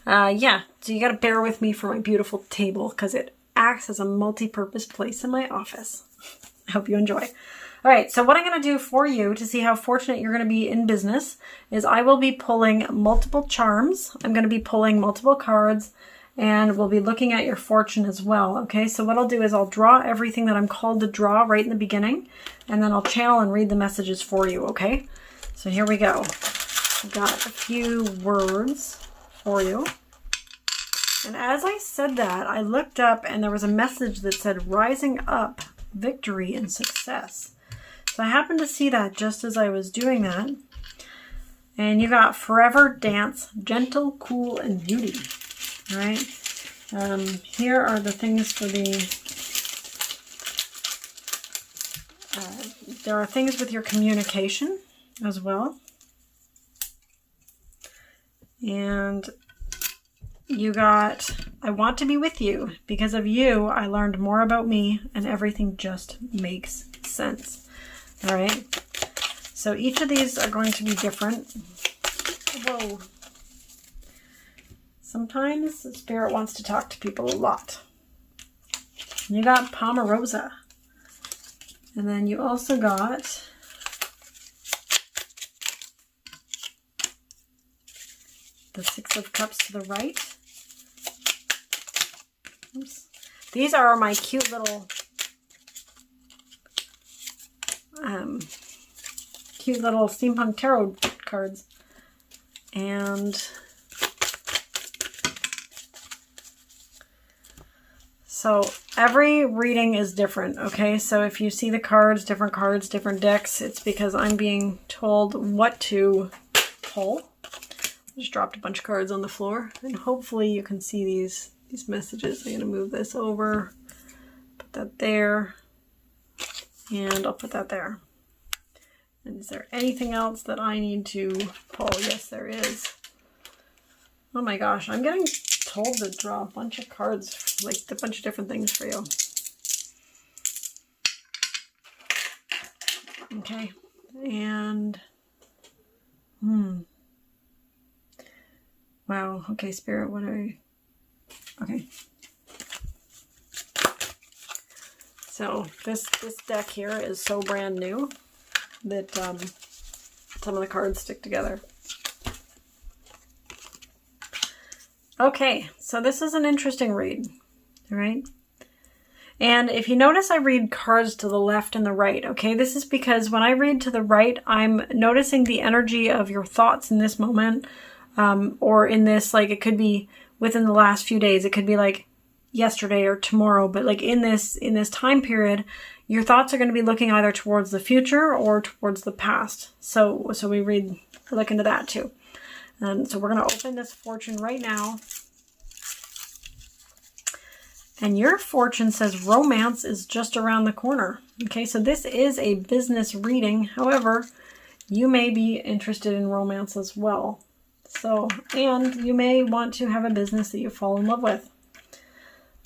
So you got to bear with me for my beautiful table, because it acts as a multi-purpose place in my office. I hope you enjoy. All right, so what I'm going to do for you to see how fortunate you're going to be in business is I will be pulling multiple charms. I'm going to be pulling multiple cards, and we'll be looking at your fortune as well. Okay, so what I'll do is I'll draw everything that I'm called to draw right in the beginning, and then I'll channel and read the messages for you, okay? So here we go. I've got a few words for you. And as I said that, I looked up and there was a message that said rising up, victory and success. So I happened to see that just as I was doing that. And you got forever, dance, gentle, cool, and beauty. All right. Here are the things for the, there are things with your communication as well. And you got, I want to be with you. Because of you, I learned more about me, and everything just makes sense. All right. So each of these are going to be different. Whoa. Sometimes the spirit wants to talk to people a lot. You got Pomarosa. And then you also got the Six of Cups to the right. Oops. These are my cute little steampunk tarot cards. And so every reading is different, okay? So if you see the cards, different decks, it's because I'm being told what to pull, Just dropped a bunch of cards on the floor, and hopefully you can see these messages. I'm going to move this over, put that there, and I'll put that there. And is there anything else that I need to pull? Yes, there is. Oh my gosh, I'm getting told to draw a bunch of cards, like a bunch of different things for you. Okay, and wow, okay, Spirit, what are you? Okay. So this deck here is so brand new that some of the cards stick together. Okay, so this is an interesting read, all right? And if you notice, I read cards to the left and the right, okay? This is because when I read to the right, I'm noticing the energy of your thoughts in this moment, or in this, like, it could be within the last few days. It could be like yesterday or tomorrow, but like in this time period, your thoughts are going to be looking either towards the future or towards the past. So we look into that too. And so we're going to open this fortune right now. And your fortune says romance is just around the corner. Okay, so this is a business reading. However, you may be interested in romance as well. So, and you may want to have a business that you fall in love with.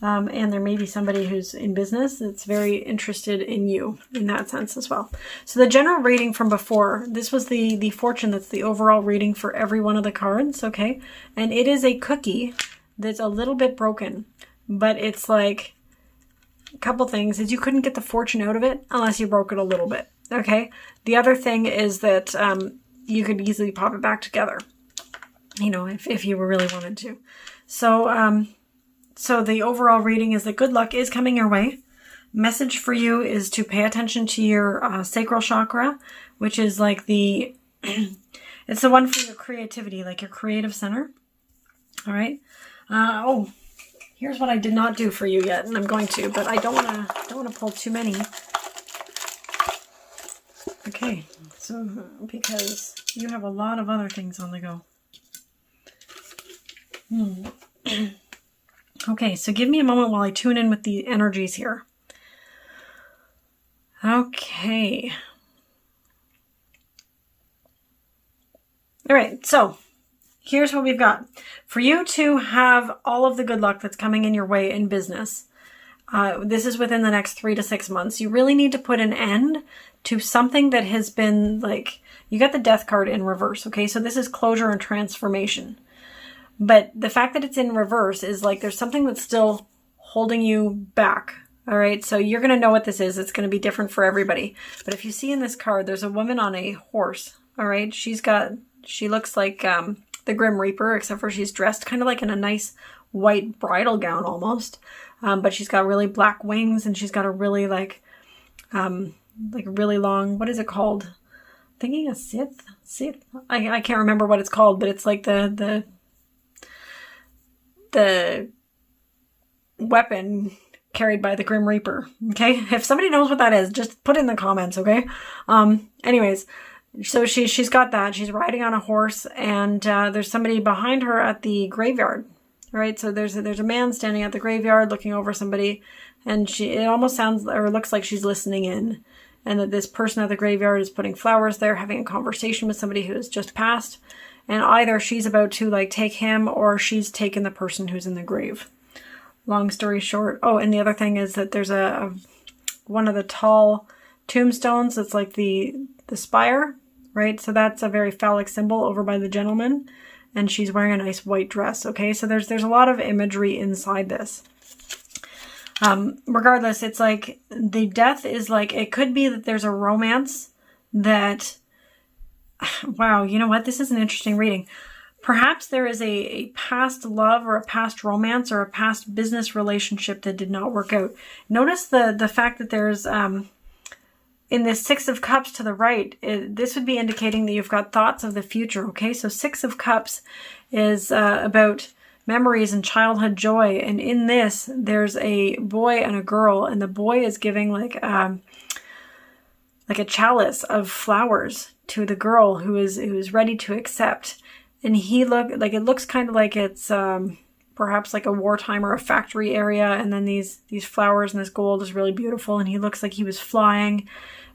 And there may be somebody who's in business that's very interested in you in that sense as well. So the general reading from before, this was the fortune, that's the overall reading for every one of the cards, okay? And it is a cookie that's a little bit broken. But it's like a couple things is you couldn't get the fortune out of it unless you broke it a little bit. Okay. The other thing is that you could easily pop it back together, you know, if you really wanted to. So, so the overall reading is that good luck is coming your way. Message for you is to pay attention to your sacral chakra, which is like the, it's the one for your creativity, like your creative center. All right. Here's what I did not do for you yet, and I'm going to, but I don't want to pull too many. Okay, so because you have a lot of other things on the go. Okay, so give me a moment while I tune in with the energies here. Okay. All right, so here's what we've got. For you to have all of the good luck that's coming in your way in business, this is within the next 3 to 6 months, you really need to put an end to something that has been like, you got the death card in reverse, okay? So this is closure and transformation. But the fact that it's in reverse is like there's something that's still holding you back, all right? So you're going to know what this is. It's going to be different for everybody. But if you see in this card, there's a woman on a horse, all right? She looks like the Grim Reaper, except for she's dressed kind of like in a nice white bridal gown almost. But she's got really black wings, and she's got a really like really long, what is it called? I'm thinking a Sith? I can't remember what it's called, but it's like the weapon carried by the Grim Reaper. Okay? If somebody knows what that is, just put it in the comments, okay? Anyways, so she's got that. She's riding on a horse, and there's somebody behind her at the graveyard. Right? So there's a man standing at the graveyard looking over somebody, and it almost sounds or looks like she's listening in, and that this person at the graveyard is putting flowers there, having a conversation with somebody who has just passed, and either she's about to like take him or she's taken the person who's in the grave. Long story short. Oh, and the other thing is that there's one of the tall tombstones that's like the spire, right? So that's a very phallic symbol over by the gentleman, and she's wearing a nice white dress. Okay, so there's a lot of imagery inside this. Regardless, it's like the death is like, it could be that there's a romance that, wow, you know what? This is an interesting reading. Perhaps there is a past love or a past romance or a past business relationship that did not work out. Notice the fact that there's, in this Six of Cups to the right, this would be indicating that you've got thoughts of the future, okay? So Six of Cups is about memories and childhood joy. And in this, there's a boy and a girl, and the boy is giving like a chalice of flowers to the girl who is ready to accept. And he it looks kind of like it's perhaps like a wartime or a factory area, and then these flowers and this gold is really beautiful, and he looks like he was flying,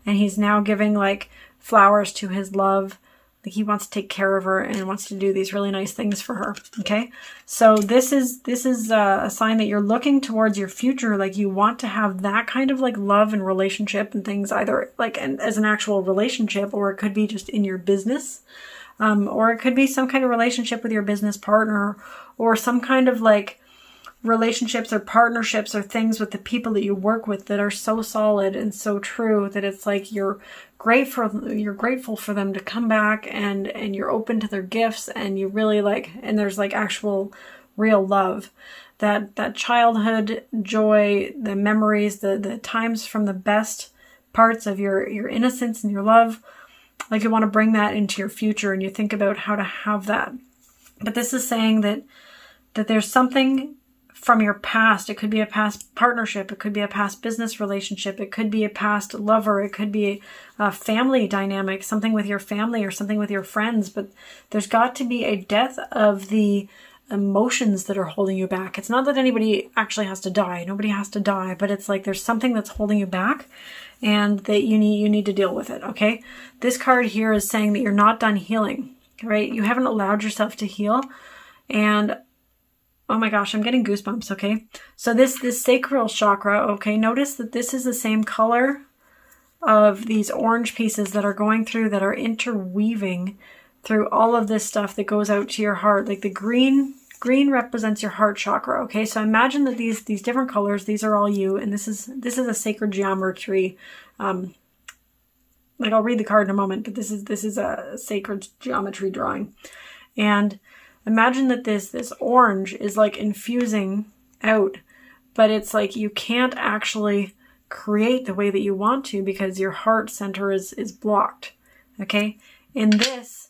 and he's now giving like flowers to his love. Like he wants to take care of her and wants to do these really nice things for her. Okay, so this is a sign that you're looking towards your future. Like you want to have that kind of like love and relationship and things, either like as an actual relationship, or it could be just in your business, or it could be some kind of relationship with your business partner, or some kind of like relationships or partnerships or things with the people that you work with that are so solid and so true that it's like you're grateful for them to come back, and you're open to their gifts, and you really like, and there's like actual real love, that childhood joy, the memories, the times from the best parts of your innocence and your love. Like you want to bring that into your future, and you think about how to have that. But this is saying that there's something from your past. It could be a past partnership. It could be a past business relationship. It could be a past lover. It could be a family dynamic, something with your family or something with your friends. But there's got to be a death of the emotions that are holding you back. It's not that anybody actually has to die. Nobody has to die, but it's like there's something that's holding you back, and that you need to deal with it. Okay. This card here is saying that you're not done healing, right? You haven't allowed yourself to heal. And oh my gosh, I'm getting goosebumps, okay? So this sacral chakra, okay, notice that this is the same color of these orange pieces that are going through, that are interweaving through all of this stuff that goes out to your heart. Like the green represents your heart chakra, okay? So imagine that these different colors, these are all you, and this is a sacred geometry. Like I'll read the card in a moment, but this is a sacred geometry drawing. And imagine that this orange is like infusing out, but it's like you can't actually create the way that you want to because your heart center is blocked. Okay? In this,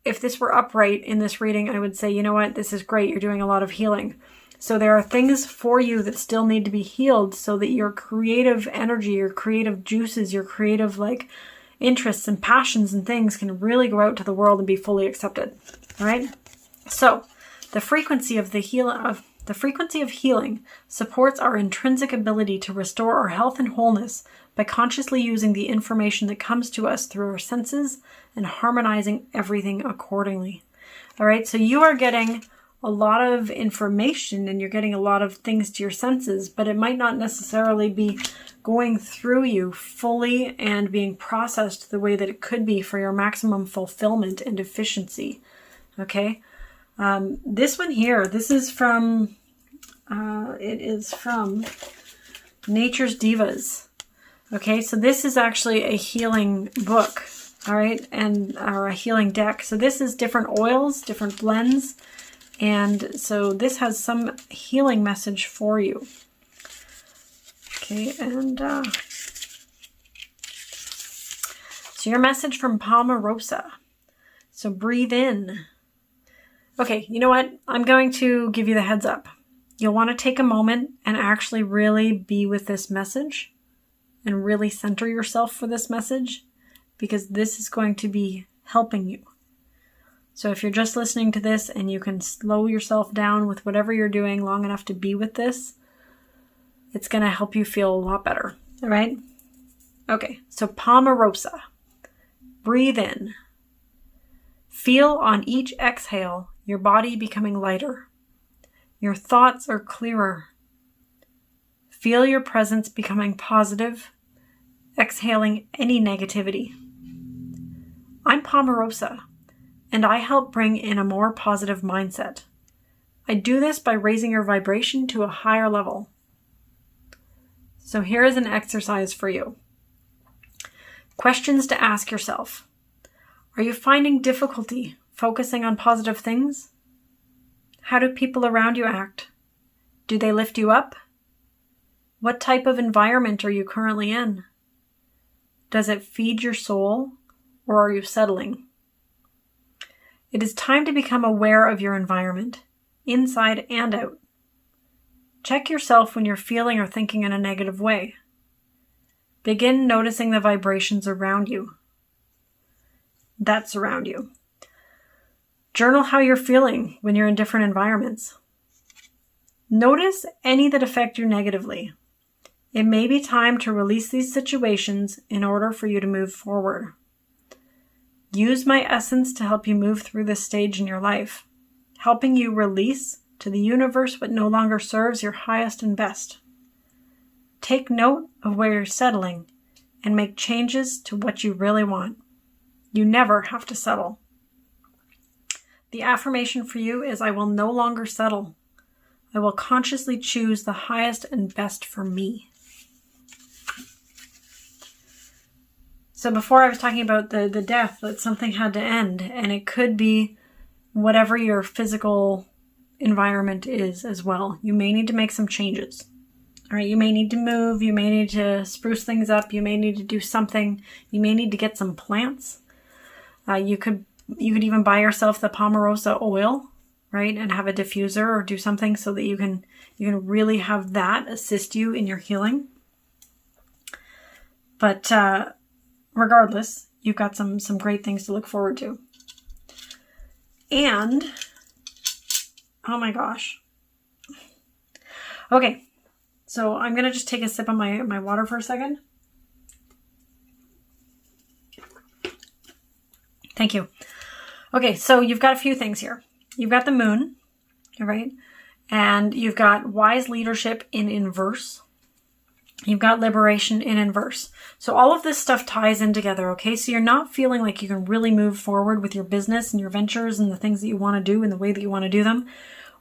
if this were upright in this reading, I would say, you know what, this is great. You're doing a lot of healing. So there are things for you that still need to be healed so that your creative energy, your creative juices, your creative like interests and passions and things can really go out to the world and be fully accepted. All right. So the frequency of healing supports our intrinsic ability to restore our health and wholeness by consciously using the information that comes to us through our senses and harmonizing everything accordingly. All right. So you are getting a lot of information and you're getting a lot of things to your senses, but it might not necessarily be going through you fully and being processed the way that it could be for your maximum fulfillment and efficiency. Okay. This one here, this is from, it is from Nature's Divas. Okay. So this is actually a healing book. All right. Or a healing deck. So this is different oils, different blends. And so this has some healing message for you. Okay, and so your message from Palmarosa. So breathe in. Okay, you know what? I'm going to give you the heads up. You'll want to take a moment and actually really be with this message and really center yourself for this message, because this is going to be helping you. So if you're just listening to this and you can slow yourself down with whatever you're doing long enough to be with this, it's going to help you feel a lot better. All right? Okay, so Palmarosa. Breathe in. Feel on each exhale your body becoming lighter. Your thoughts are clearer. Feel your presence becoming positive, exhaling any negativity. I'm Palmarosa, and I help bring in a more positive mindset. I do this by raising your vibration to a higher level. So here is an exercise for you. Questions to ask yourself. Are you finding difficulty focusing on positive things? How do people around you act? Do they lift you up? What type of environment are you currently in? Does it feed your soul, or are you settling? It is time to become aware of your environment, inside and out. Check yourself when you're feeling or thinking in a negative way. Begin noticing the vibrations around you that surround you. Journal how you're feeling when you're in different environments. Notice any that affect you negatively. It may be time to release these situations in order for you to move forward. Use my essence to help you move through this stage in your life, helping you release to the universe what no longer serves your highest and best. Take note of where you're settling and make changes to what you really want. You never have to settle. The affirmation for you is, I will no longer settle. I will consciously choose the highest and best for me. So before I was talking about the death, that something had to end, and it could be whatever your physical environment is as well. You may need to make some changes. All right, you may need to move, you may need to spruce things up, you may need to do something, you may need to get some plants. You could even buy yourself the Pomarosa oil, right, and have a diffuser or do something so that you can really have that assist you in your healing. But regardless, you've got some great things to look forward to. And, oh my gosh. Okay, so I'm going to just take a sip of my water for a second. Thank you. Okay, so you've got a few things here. You've got the moon, all right? And you've got wise leadership in inverse. You've got liberation in inverse. So all of this stuff ties in together, okay? So you're not feeling like you can really move forward with your business and your ventures and the things that you want to do and the way that you want to do them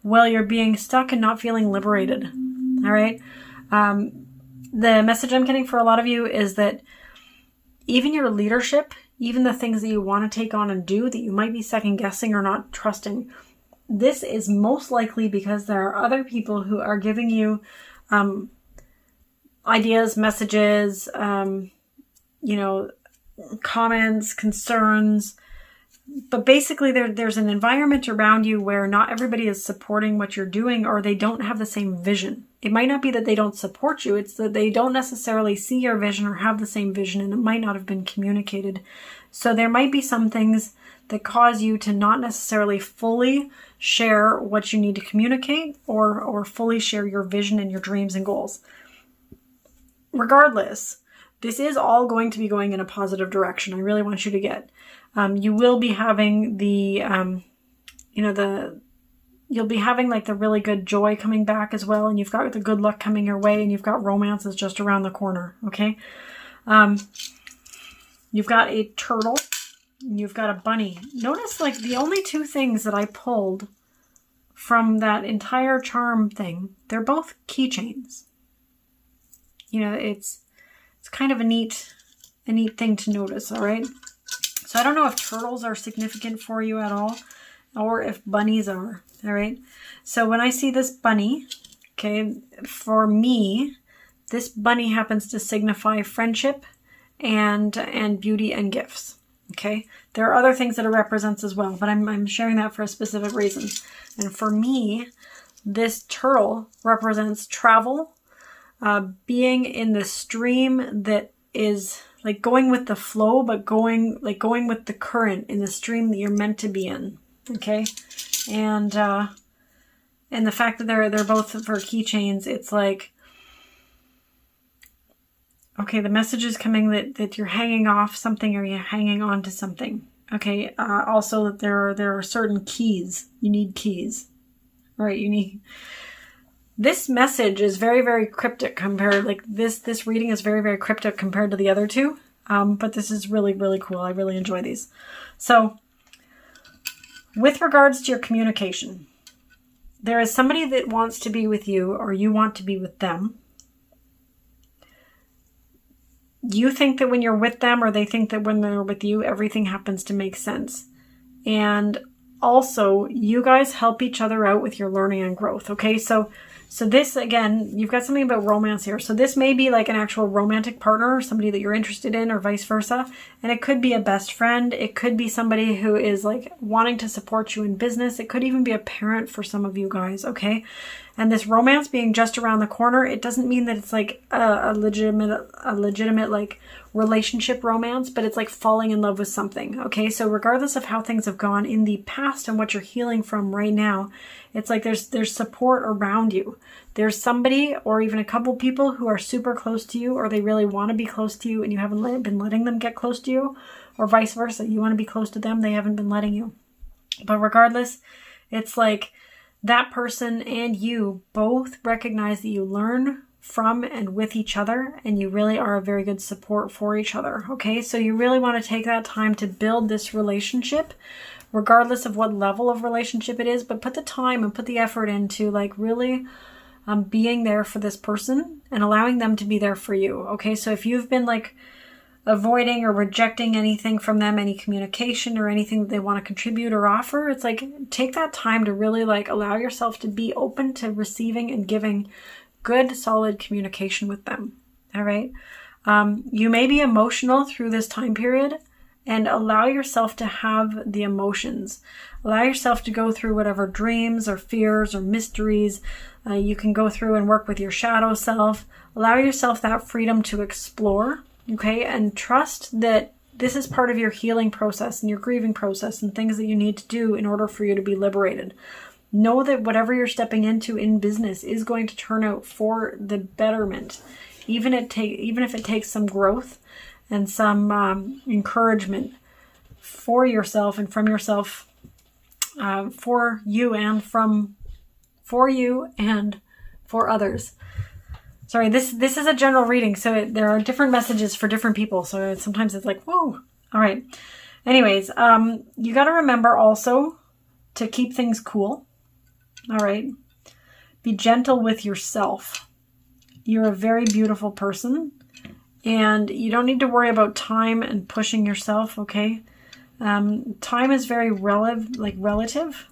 while you're being stuck and not feeling liberated, all right? The message I'm getting for a lot of you is that even your leadership, even the things that you want to take on and do that you might be second guessing or not trusting, this is most likely because there are other people who are giving you ideas, messages, comments, concerns. But basically there's an environment around you where not everybody is supporting what you're doing, or they don't have the same vision. It might not be that they don't support you. It's that they don't necessarily see your vision or have the same vision, and it might not have been communicated. So there might be some things that cause you to not necessarily fully share what you need to communicate or fully share your vision and your dreams and goals. Regardless, this is all going to be going in a positive direction. I really want you to get. You will be having you'll be having like the really good joy coming back as well. And you've got the good luck coming your way, and you've got romances just around the corner. Okay. You've got a turtle, and you've got a bunny. Notice like the only two things that I pulled from that entire charm thing, they're both keychains. It's kind of a neat thing to notice. All right. So I don't know if turtles are significant for you at all, or if bunnies are, all right? So when I see this bunny, okay, for me, this bunny happens to signify friendship and beauty and gifts, okay? There are other things that it represents as well, but I'm sharing that for a specific reason. And for me, this turtle represents travel, being in the stream that is like going with the flow, but going with the current in the stream that you're meant to be in. Okay. And the fact that they're both for keychains, it's like, okay, the message is coming that you're hanging off something, or you're hanging on to something. Okay. Also that there are certain keys. You need keys, right? This message is very, very cryptic compared, like this reading is very, very cryptic compared to the other two. But this is really, really cool. I really enjoy these. So with regards to your communication, there is somebody that wants to be with you, or you want to be with them. You think that when you're with them, or they think that when they're with you, everything happens to make sense. And also, you guys help each other out with your learning and growth. Okay, so this, again, you've got something about romance here. So this may be like an actual romantic partner, or somebody that you're interested in, or vice versa. And it could be a best friend. It could be somebody who is like wanting to support you in business. It could even be a parent for some of you guys, okay? And this romance being just around the corner, it doesn't mean that it's like a legitimate like relationship romance, but it's like falling in love with something. Okay, so regardless of how things have gone in the past and what you're healing from right now, it's like there's support around you. There's somebody or even a couple people who are super close to you, or they really want to be close to you and you haven't been letting them get close to you, or vice versa. You want to be close to them, they haven't been letting you. But regardless, it's like that person and you both recognize that you learn from and with each other, and you really are a very good support for each other. Okay, so you really want to take that time to build this relationship, regardless of what level of relationship it is, but put the time and put the effort into like really being there for this person and allowing them to be there for you. Okay, so if you've been like avoiding or rejecting anything from them, any communication or anything that they want to contribute or offer, it's like take that time to really like allow yourself to be open to receiving and giving good, solid communication with them. All right. You may be emotional through this time period, and allow yourself to have the emotions. Allow yourself to go through whatever dreams or fears or mysteries you can go through and work with your shadow self. Allow yourself that freedom to explore. Okay. And trust that this is part of your healing process and your grieving process and things that you need to do in order for you to be liberated. Know that whatever you're stepping into in business is going to turn out for the betterment, even if it takes some growth and some encouragement for yourself and from yourself, for you and for others. Sorry, this is a general reading, so there are different messages for different people. So sometimes it's like, whoa. All right. Anyways, you got to remember also to keep things cool. All right. Be gentle with yourself. You're a very beautiful person, and you don't need to worry about time and pushing yourself. Okay. Time is very relative.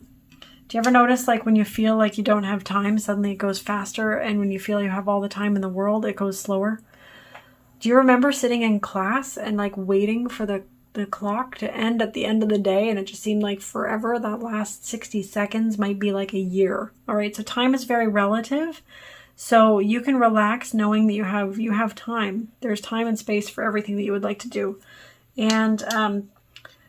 Do you ever notice like when you feel like you don't have time, suddenly it goes faster, and when you feel you have all the time in the world, it goes slower? Do you remember sitting in class and like waiting for the clock to end at the end of the day, and it just seemed like forever? That last 60 seconds might be like a year. All right, so time is very relative, so you can relax knowing that you have time. There's time and space for everything that you would like to do. And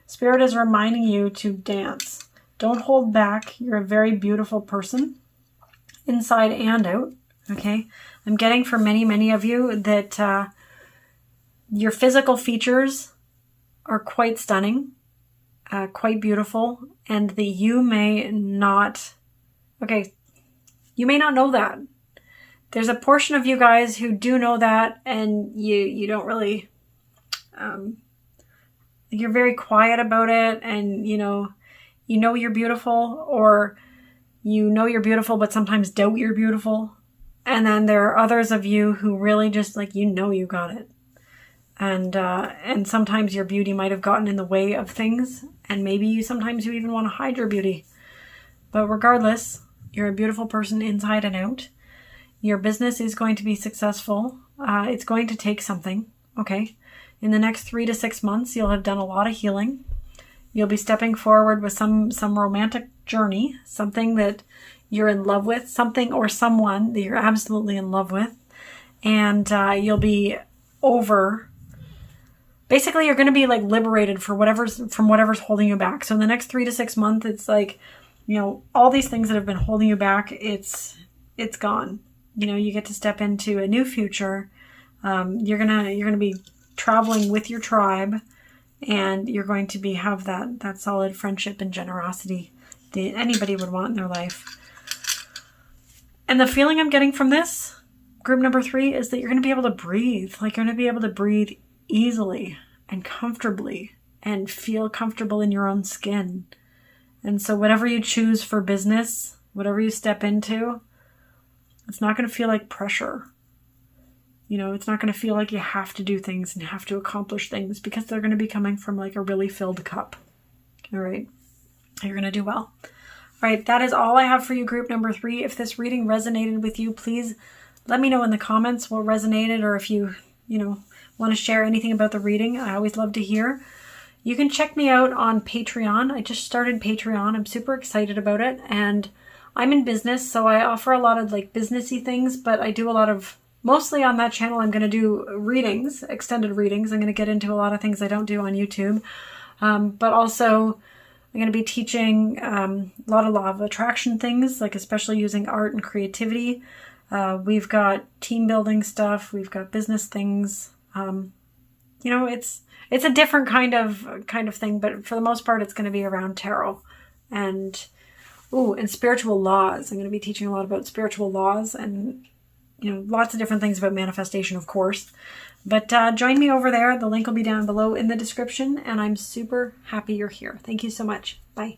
Spirit is reminding you to dance. Don't hold back. You're a very beautiful person, inside and out. Okay, I'm getting for many of you that your physical features are quite stunning, quite beautiful, and that you may not know that. There's a portion of you guys who do know that, and you don't really, you're very quiet about it, and you know you're beautiful, or you know you're beautiful but sometimes doubt you're beautiful. And then there are others of you who really just like, you got it. And sometimes your beauty might have gotten in the way of things, and maybe sometimes you even want to hide your beauty. But regardless, you're a beautiful person inside and out. Your business is going to be successful. It's going to take something. Okay. In the next 3 to 6 months, you'll have done a lot of healing. You'll be stepping forward with some romantic journey, something that you're in love with, something or someone that you're absolutely in love with. And you'll be basically you're going to be like liberated from whatever's holding you back. So in the next 3 to 6 months, it's like, all these things that have been holding you back, it's gone. You get to step into a new future. You're going to be traveling with your tribe, and you're going to have that solid friendship and generosity that anybody would want in their life. And the feeling I'm getting from this, group number 3, is that you're going to be able to breathe. Like, you're going to be able to breathe easily and comfortably and feel comfortable in your own skin. And so whatever you choose for business, whatever you step into, it's not going to feel like pressure. It's not going to feel like you have to do things and have to accomplish things, because they're going to be coming from like a really filled cup. All right. You're going to do well. All right. That is all I have for you, group number 3. If this reading resonated with you, please let me know in the comments what resonated, or if you want to share anything about the reading. I always love to hear. You can check me out on Patreon. I just started Patreon. I'm super excited about it. And I'm in business, so I offer a lot of like businessy things, but I do a lot of Mostly on that channel, I'm going to do readings, extended readings. I'm going to get into a lot of things I don't do on YouTube. But also, I'm going to be teaching a lot of law of attraction things, like especially using art and creativity. We've got team building stuff. We've got business things. You know, it's a different kind of thing, but for the most part, it's going to be around tarot and spiritual laws. I'm going to be teaching a lot about spiritual laws and, you know, lots of different things about manifestation, of course. But join me over there. The link will be down below in the description, and I'm super happy you're here. Thank you so much. Bye.